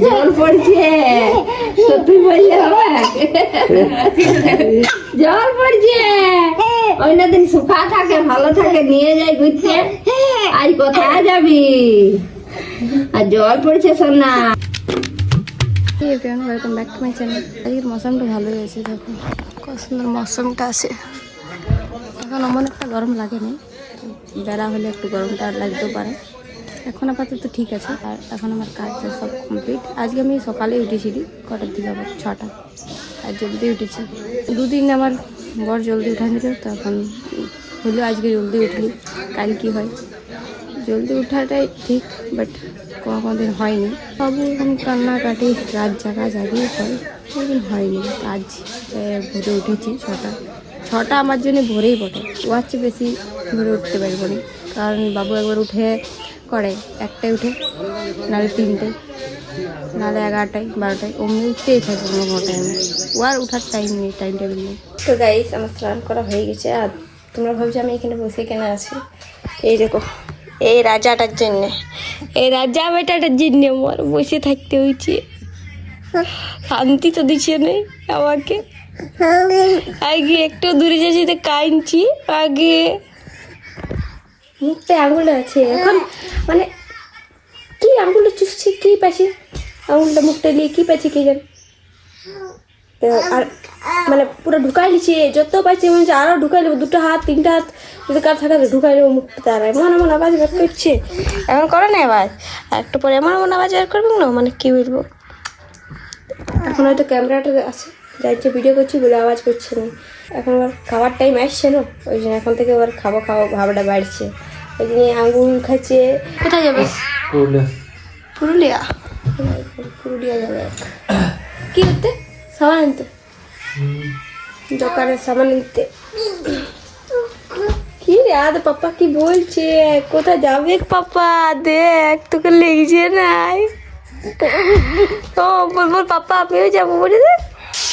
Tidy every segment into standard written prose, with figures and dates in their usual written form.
জল পড়ছে, সত্যি বললে হবে? জল পড়ছে, অন্যদিন শুকা থাকে ভালো থাকে নিয়ে যাই ঘুরতে, আজ কোথায় যাবি? আর জল পড়ছে সোনা। Welcome back to my channel. আজকের মৌসুমটা ভালো হয়েছে, দেখো কত সুন্দর মৌসুমটা আছে। এখন অমন একটা গরম লাগেনি, বেলা হলে একটু গরমটা লাগতেও পারে। এখন আপাতত ঠিক আছে। আর এখন আমার কাজ সব কমপ্লিট। আজকে আমি সকালে উঠেছিলি, কটার দিকে আবার 6টা, আর জলদি উঠেছি। দুদিন আমার বড় জলদি উঠান দিল, তো এখন হলেও আজকে জলদি উঠলি। কাল কি হয়, জলদি উঠাটাই ঠিক, বাট কোনো দিন হয়নি। বাবু এখন কান্নাকাটি রাত জাগা জাগিয়ে হয়, কোনোদিন হয়নি। আজ ভোরে উঠেছি 6টা আমার জন্য ভোরেই বটে। ওর চেয়ে বেশি ভোরে উঠতে পারবো না, কারণ বাবু একবার উঠে করে 1টায় উঠে, নাহলে 3টে, নাহলে 11টায় 12টায়, অমনি উঠতেই থাকবে কোনো টাইমে। ও আর উঠার টাইম নেই, টাইম টেবিল নেই। তো গাইস, আমার স্নান করা হয়ে গেছে। আর তোমরা ভাবছো আমি এখানে বসে কেন আছি? এই দেখো, এই রাজাটার জন্যে, এই রাজা বেটাটার জন্যে আমার বসে থাকতে হয়েছে। শান্তি তো দিচ্ছে নেই আমাকে। আগে একটু দূরে যাচ্ছি তো কাঁদছি, আগে মুখটা আঙুল আছে এখন, মানে কি আঙুলটা চুষছি, কি পাচ্ছি আঙুলটা মুখটা দিয়ে, কি পাচ্ছি কি জান। আর মানে পুরো ঢুকাই নিচ্ছে, যত পাচ্ছি মনে হচ্ছে আরও ঢুকাই নেবো। 2টা হাত 3টা হাত যদি কার থাকে ঢুকাই নেবো মুখটা। তারাই এমন আওয়াজ বের করছে, এমন করে না আওয়াজ। আর একটু পরে এমন আওয়াজ বের করবে না, মানে কি বলবো। এখন হয়তো ক্যামেরাটা আছে, যাইছে ভিডিও করছি বলে আওয়াজ করছে না। এখন আবার খাবার টাইম আসছে না, ওই জন্য এখন থেকে আবার খাবো ভাবটা বাড়ছে। ওই জন্য আঙ্গুল খাচ্ছে। কোথায় যাবে? পুরুলিয়া। পুরুলিয়া যাবে কি করতে? সামান আনতে, দোকানের সামান আনতে। কি রে আদ পাপা কি বলছে? কোথায় যাবে পাপা? দেখ তোকে লেগেছে নাই। ও বলবো পাপা আমিও যাবো বলে দে।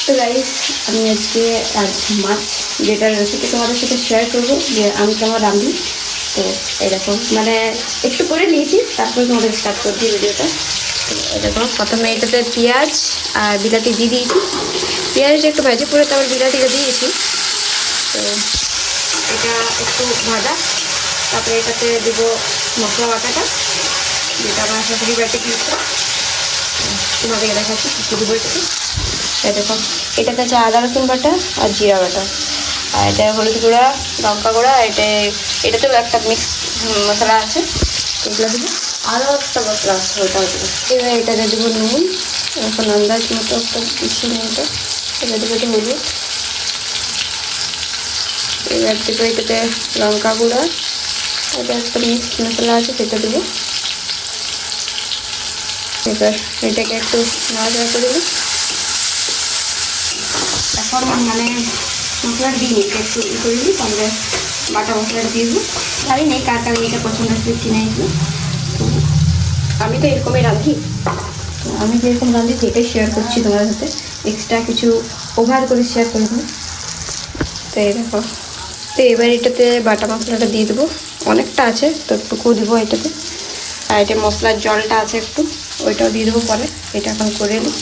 তো গাইস, আমি আজকে মাছ যেটার রেসিপি তোমাদের সাথে শেয়ার করবো, যে আমি কেমন রাঁধি। তো এরকম মানে একটু করে নিয়েছি, তারপরে তোমাদের স্টার্ট করছি ভিডিওটা। তো এরকম প্রথমে এটাতে পেঁয়াজ আর বিলাতি দিয়ে দিয়েছি। পেঁয়াজটা একটু ভাজি করে তারপর বিলাতিটা দিয়েছি। তো এটা একটু ভাজা, তারপরে এটাতে দেবো মশলা বাটাটা, যেটা আমার শাশুড়ি বাড়িতে কিনছে। তোমাদের দেখাচ্ছি কী কী দেবো এটাতে। দেখো, এটাতে আছে আদা রসুন বাটা আর জিরা বাটা, আর এটা হলুদ গুঁড়া, লঙ্কা গুঁড়া, এটাতেও একটা মিক্স মশলা আছে, এগুলো দেবো। আরও একটা মশলা আছে, ওটাও দেবো। এবার এটাতে দেবো নুন, এখন আন্দাজ মতো একটা বেশি নুনটা। এবার দেবো একটু হলুদ। এবার দেবো এটাতে লঙ্কা গুঁড়া, এটা একটা মিক্স মশলা আছে, সেটা দেবো। এবার এটাকে একটু নাড়াচাড়া করে দেবো। এখন মানে মশলা দিই একটু করে দিই, তাহলে বাটা মশলাটা দিয়ে দেবো। জানি নেই কার কার এটা পছন্দ আছে কিনে এগুলো। তো আমি তো এরকমই রাঁধি, তো আমি যেরকম রাঁধি সেটাই শেয়ার করছি তোমার সাথে, এক্সট্রা কিছু ওভার করে শেয়ার করে দেবো। তো এই দেখো, তো এবার এটাতে বাটা মশলাটা দিয়ে দেবো। অনেকটা আছে তো একটুকু দেবো এটাতে। আর এটা মশলার জলটা আছে একটু, ওইটাও দিয়ে দেবো পরে। এটা এখন করে দিই।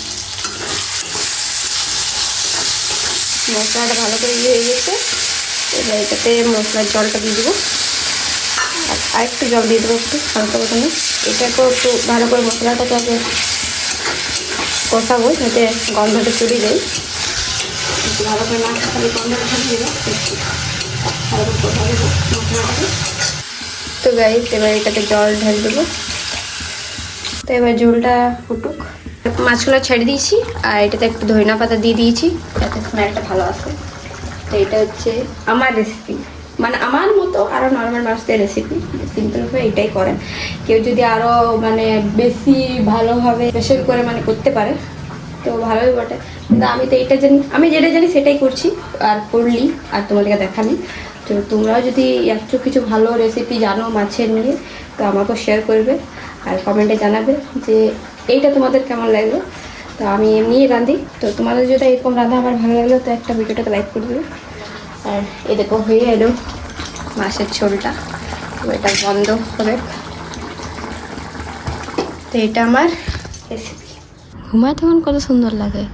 মশলাটা ভালো করে ইয়ে হয়ে গেছে, এবার এটাতে মশলার জলটা দিয়ে দেবো। আর একটু জল দিয়ে দেবো একটু হালকা প্রথমে। এটাকেও একটু ভালো করে মশলাটাকে আগে কষাবো, যাতে গন্ধটা চলে যায়। একটু ভালো করে না তাহলে গন্ধটা চলে যাবে, একটু ভালো করে কষাবো মশলাটাকে। তো গাইস, এবার এটাতে জল ঢেলে দেবো। তো এবার ঝোলটা ফুটুক। মাছগুলো ছেড়ে দিয়েছি, আর এটাতে একটু ধনিয়া পাতা দিয়ে দিয়েছি, যাতে স্মেলটা ভালো আসে। তো এটা হচ্ছে আমার রেসিপি, মানে আমার মতো আরও নর্মাল মাছদের রেসিপি, সিম্পলভাবে এটাই করেন। কেউ যদি আরও মানে বেশি ভালোভাবে স্পেশাল করে মানে করতে পারে তো ভালোই বটে, কিন্তু আমি তো এটা জানি, আমি যেটা জানি সেটাই করছি আর করলি, আর তোমাদেরকে দেখানি। তো তোমরাও যদি একটু কিছু ভালো রেসিপি জানো মাছের নিয়ে, তো আমাকেও শেয়ার করবে আর কমেন্টে জানাবে যে এইটা তোমাদের কেমন লাগবে। তো আমি এমনিই রাঁধি, তো তোমাদের যদি এরকম রাঁধা আমার ভালো লাগলো তো একটা ভিডিওটাকে লাইক করে দেবে। আর এই দেখো হয়ে এলো মাছের ঝোলটা, তো এটা বন্ধ হবে। তো এটা আমার রেসিপি। ঘুমায় তখন কত সুন্দর লাগে,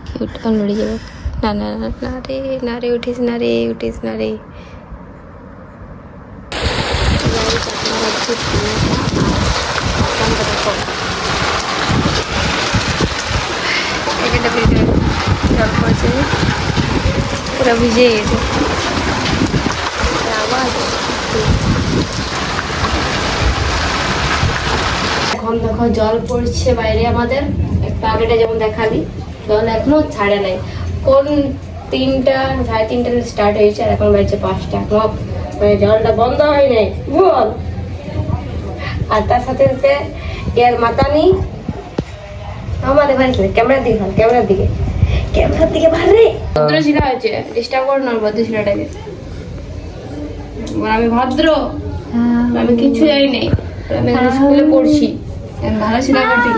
লড়ে যাবে। না না না না রে, না রে, উঠিস না রে, উঠিস না রে। এখানটা ভিজে জল পড়ছে, পুরো ভিজে গেছে। আওয়াজ এখন দেখো জল পড়ছে বাইরে আমাদের, একটু আগেটা যেমন দেখালি জল এখনো ছাড়ে নাই। কোন 3টা 3:30 স্টার্ট হয়েছে আর এখন বাজছে 5টা, এখনো মানে জলটা বন্ধ হয় নাই বল। আর তার সাথে সাথে এর মাথা নেই আমাদের ভাই, ক্যামেরার দিকে ভালো, ক্যামেরার দিকে ভালো রে। ভদ্র ছিলা হয়েছে, ডিস্টার্ব করো না ভদ্র ছিলাটাকে। আমি ভদ্র, আমি কিছু জানি নাই, আমি স্কুলে পড়ছি, আমি ভালো ছিলাম বটি।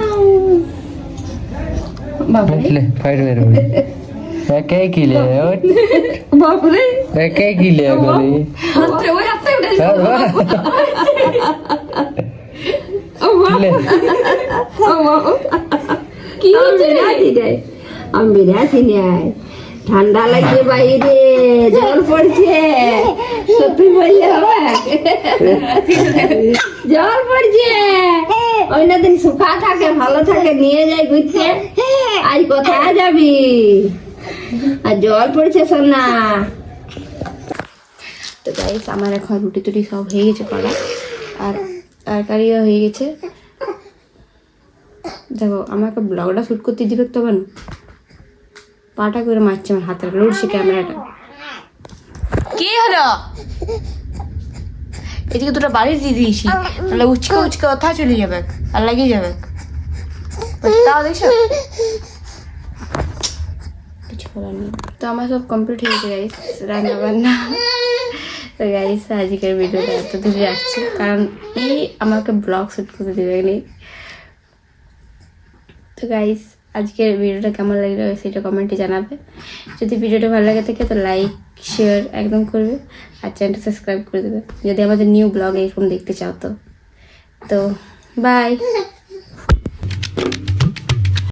ले फाइट में रहो क्या की ले বাপরে क्या की ले गली হাতে ওই হাতে উঠে ले কি হচ্ছে? আমি বেরিয়েছি নাই, ঠান্ডা লাগছে বাইরে, জল পড়ছে, সত্যি বললে হবে? জল পড়ছে, অন্য দিন শুকা থাকে ভালো থাকে নিয়ে যাই ঘুরতে, আজ কোথায় যাবি? আর জল পড়ছে সোনা। তো গাইস আমার এখন রুটি টুটি সব হয়ে গেছে করা, আর তরকারিও হয়ে গেছে। দেখো আমাকে ব্লগটা শ্যুট করতে দিবে তো কেন, পাটা করে মারছে আমার হাতের, লড়ছে ক্যামেরাটা। কি হলো? এদিকে দুটো বাড়ি দিয়ে দিয়েছি, তাহলে উচকে কথা চলে যাবে আর লাগিয়ে যাবে। তাও দেখছো কিছু করার নেই। তো আমার সব কমপ্লিট হয়ে গেছে গাইস, রান্না বান্না। তো গাইস আজকের ভিডিওটা এত দূরে রাখছি, কারণ আমাকে ব্লগ শ্যুট করতে দেবে নেই। তো গাইস আজকের ভিডিওটা কেমন লাগলো সেটা কমেন্টে জানাবে। যদি ভিডিওটা ভালো লাগে থাকে তো লাইক শেয়ার একদম করবে, আর চ্যানেলটা সাবস্ক্রাইব করে দেবে যদি আমাদের নিউ ব্লগ এরকম দেখতে চাও। তো বাই।